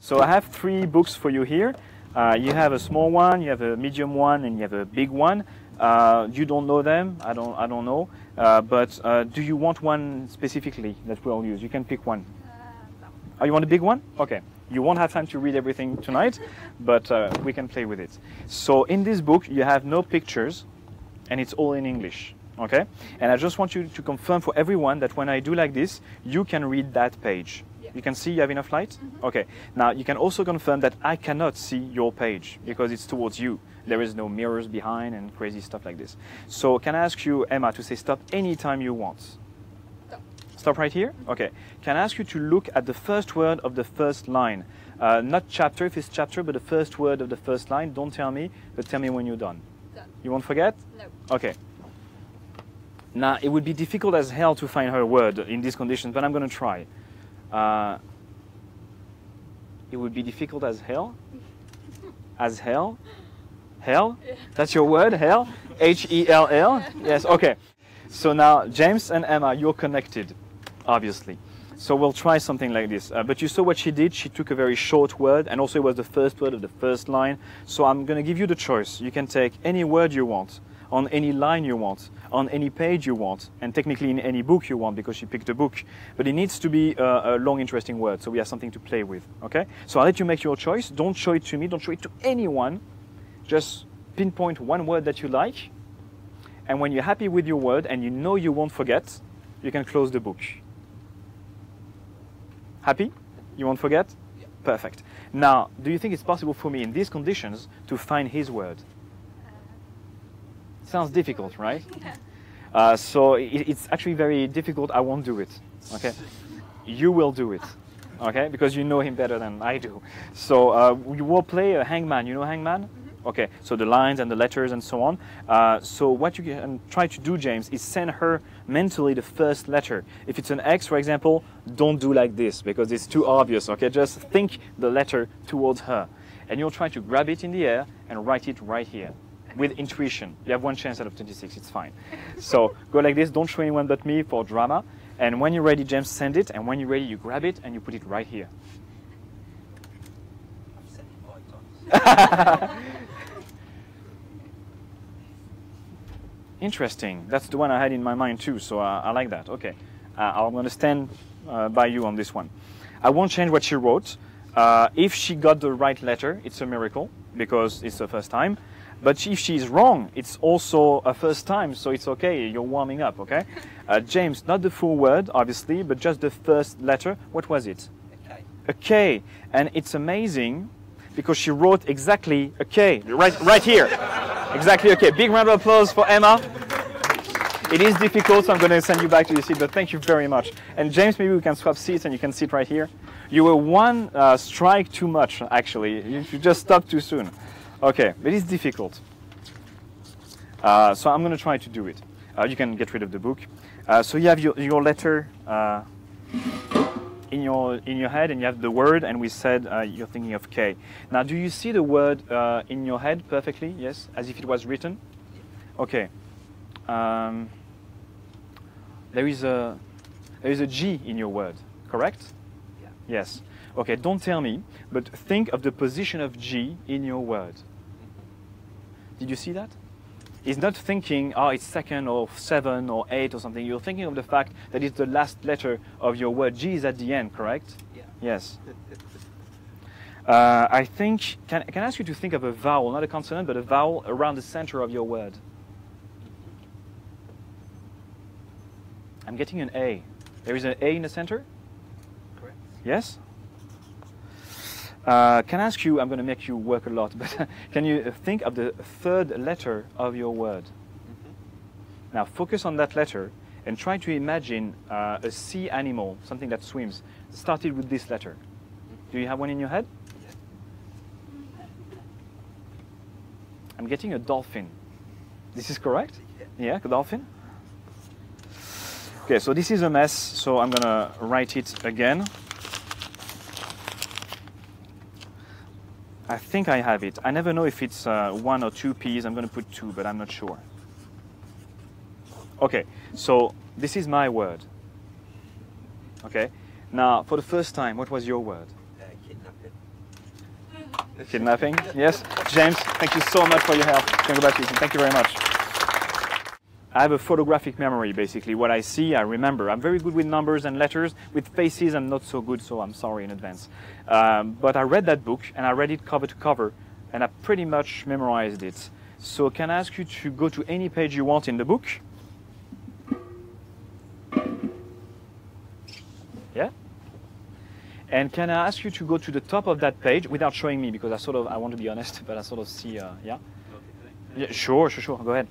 So I have 3 books for you here. You have a small one, you have a medium one, and you have a big one. You don't know them. I don't know. But do you want one specifically that we'll use? You can pick one. No. Oh, you want a big one? Okay. You won't have time to read everything tonight, but we can play with it. So in this book, you have no pictures, and it's all in English. Okay? And I just want you to confirm for everyone that when I do like this, you can read that page. Yeah. You can see you have enough light? Mm-hmm. Okay. Now, you can also confirm that I cannot see your page because it's towards you. There is no mirrors behind and crazy stuff like this. So can I ask you, Emma, to say stop anytime you want? Stop. Stop right here? Okay. Can I ask you to look at the first word of the first line? Not chapter, if it's chapter, but the first word of the first line. Don't tell me, but tell me when you're done. Done. You won't forget? No. Okay. Now, it would be difficult as hell to find her word in these conditions, but I'm going to try. It would be difficult as hell? As hell? Hell? Yeah. That's your word, hell? H-E-L-L? Yes, okay. So now, James and Emma, you're connected, obviously. So we'll try something like this. But you saw what she did. She took a very short word, and also it was the first word of the first line. So I'm going to give you the choice. You can take any word you want, on any line you want, on any page you want, and technically in any book you want, because she picked a book. But it needs to be a long, interesting word, so we have something to play with, okay? So I'll let you make your choice. Don't show it to me. Don't show it to anyone. Just pinpoint one word that you like, and when you're happy with your word and you know you won't forget, you can close the book. Happy? You won't forget? Yeah. Perfect. Now, do you think it's possible for me in these conditions to find his word? Sounds difficult, right? Yeah. So it's actually very difficult. I won't do it, okay? You will do it, okay? Because you know him better than I do. So we will play a hangman. You know hangman? Okay, so the lines and the letters and so on. So what you can try to do, James, is send her mentally the first letter. If it's an X, for example, don't do like this because it's too obvious, okay? Just think the letter towards her. And you'll try to grab it in the air and write it right here with intuition. You have 1 chance out of 26, it's fine. So go like this, don't show anyone but me for drama. And when you're ready, James, send it. And when you're ready, you grab it and you put it right here. I've sent it 5 times. Interesting. That's the one I had in my mind too, so I like that. Okay. I'm going to stand by you on this one. I won't change what she wrote. If she got the right letter, it's a miracle because it's the first time. But if she's wrong, it's also a first time, so it's okay. You're warming up, okay? James, not the full word, obviously, but just the first letter. What was it? Okay. A K. And it's amazing because she wrote exactly a K, right here. Exactly, okay. Big round of applause for Emma. It is difficult, so I'm going to send you back to your seat, but thank you very much. And James, maybe we can swap seats and you can sit right here. You were 1 strike too much, actually. You just stopped too soon. Okay, but it's difficult. So I'm going to try to do it. You can get rid of the book. So you have your letter in your head, and you have the word, and we said you're thinking of K. Now, do you see the word in your head perfectly? Yes, as if it was written. Okay. There is a G in your word, correct? Yeah. Yes. Okay. Don't tell me, but think of the position of G in your word. Did you see that? He's not thinking, oh, it's 2nd or 7 or 8 or something. You're thinking of the fact that it's the last letter of your word. G is at the end, correct? Yeah. Yes. I think, can I ask you to think of a vowel, not a consonant, but a vowel around the center of your word? I'm getting an A. There is an A in the center? Correct. Yes? Can I ask you, I'm going to make you work a lot, but can you think of the 3rd letter of your word? Mm-hmm. Now focus on that letter and try to imagine a sea animal, something that swims, started with this letter. Do you have one in your head? Yeah. I'm getting a dolphin. This is correct? Yeah. Yeah, a dolphin? Okay, so this is a mess, so I'm going to write it again. I think I have it. I never know if it's 1 or 2 P's. I'm going to put 2, but I'm not sure. Okay, so this is my word. Okay, now for the first time, what was your word? Kidnapping. Kidnapping, yes. James, thank you so much for your help. Congratulations, thank you very much. I have a photographic memory, basically. What I see, I remember. I'm very good with numbers and letters. With faces, I'm not so good, so I'm sorry in advance. But I read that book, and I read it cover to cover, and I pretty much memorized it. So can I ask you to go to any page you want in the book? Yeah? And can I ask you to go to the top of that page without showing me, because I want to be honest, but I sort of see, yeah? Yeah, sure, go ahead.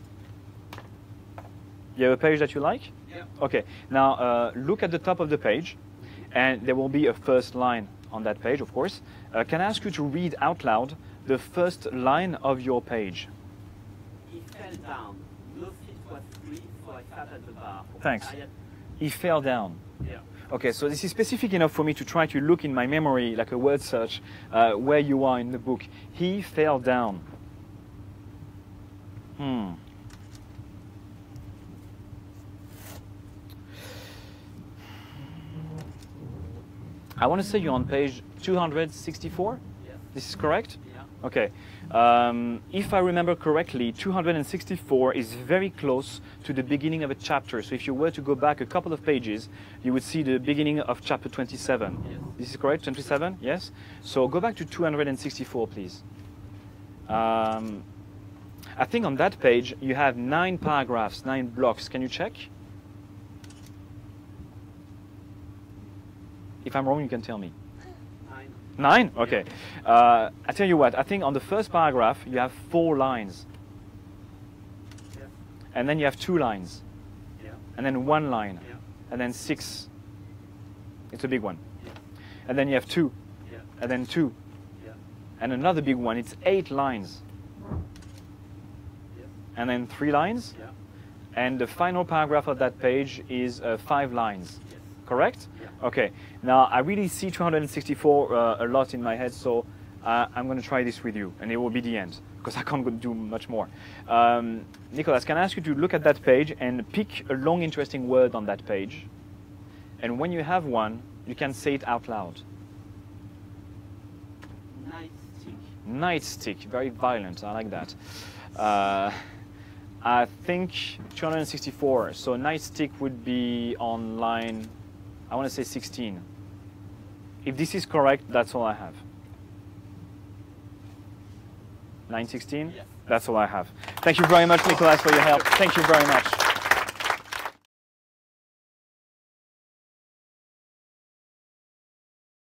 You have a page that you like? Yeah. Okay, now look at the top of the page, and there will be a first line on that page, of course. Can I ask you to read out loud the first line of your page? He fell down. No feet was free, so I sat at the bar. Thanks. He fell down. Yeah. Okay, so this is specific enough for me to try to look in my memory, like a word search, where you are in the book. He fell down. I want to say you're on page 264? Yeah. This is correct? Yeah. Okay. If I remember correctly, 264 is very close to the beginning of a chapter. So if you were to go back a couple of pages, you would see the beginning of chapter 27. Yes. This is correct? 27? Yes? So go back to 264, please. I think on that page you have 9 paragraphs, 9 blocks. Can you check? If I'm wrong, you can tell me. 9? Okay. I tell you what, I think on the first paragraph you have 4 lines. Yeah. And then you have 2 lines. Yeah. And then 1 line. Yeah. And then 6. It's a big one. Yeah. And then you have 2. Yeah. And then 2. Yeah. And another big one. It's 8 lines. Yeah. And then 3 lines. Yeah. And the final paragraph of that page is 5 lines. Yes. Correct? Yeah. Okay. Now, I really see 264 a lot in my head, so I'm going to try this with you, and it will be the end, because I can't do much more. Nicholas, can I ask you to look at that page and pick a long, interesting word on that page? And when you have one, you can say it out loud. Nightstick. Nightstick, very violent, I like that. I think 264, so nightstick would be on line, I want to say 16. If this is correct, that's all I have. 916? Yes. That's all I have. Thank you very much, Nicholas, for your help. Thank you very much.